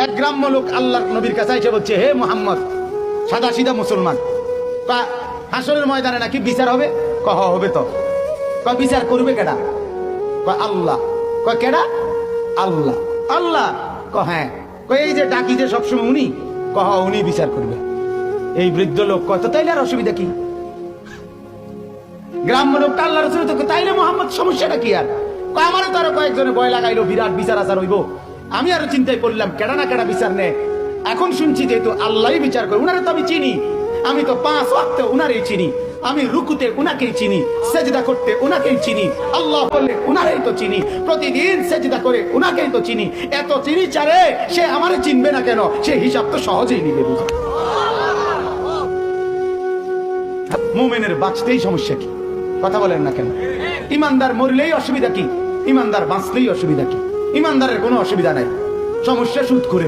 এক গ্রাম্য লোক আল্লাহর নবীর কাছে এসে বলছে, হে মুহাম্মদ, সাদা সিধা মুসলমান, হাসরের ময়দানে নাকি বিচার হবে? কহ হবে তো। বিচার করবে কেডা? আল্লাহ। কেডা? আল্লাহ। আল্লাহ? হ্যাঁ। এই যে ডাকি যে সবসময় উনি, উনি বিচার করবে। এই বৃদ্ধ লোক কত, তাইলে আর অসুবিধা কি? গ্রাম্য লোকটা আল্লাহ রাসূল তো, তাইলে মোহাম্মদ সমস্যাটা কি? আর আমারও তো আরো কয়েকজনে ভয় লাগাইলো, বিরাট বিচার আচার হইব। আমি আরো চিন্তায় করলাম কেডা না কেডা বিচার নেয়। এখন শুনছি যেহেতু আল্লাহই বিচার করে, উনারে তো আমি চিনি, আমি তো 5 ওয়াক্তে উনারেই চিনি, আমি রুকুতে উনাকেই চিনি, সেজদা করতে উনাকেই চিনি, আল্লাহ বললে উনারেই তো চিনি, প্রতিদিন সেজদা করে উনাকেই তো চিনি। এত চিনি চারে সে আমারে চিনবে না কেন? সে হিসাব তো সহজেই নিবে। মুমিনের বাঁচতেই সমস্যা কি? কথা বলেন না কেন? ইমানদার মরলেই অসুবিধা কি? ইমানদার বাঁচলেই অসুবিধা কি? ইমানদারের কোনো অসুবিধা নাই, সমস্যা সুদ করে।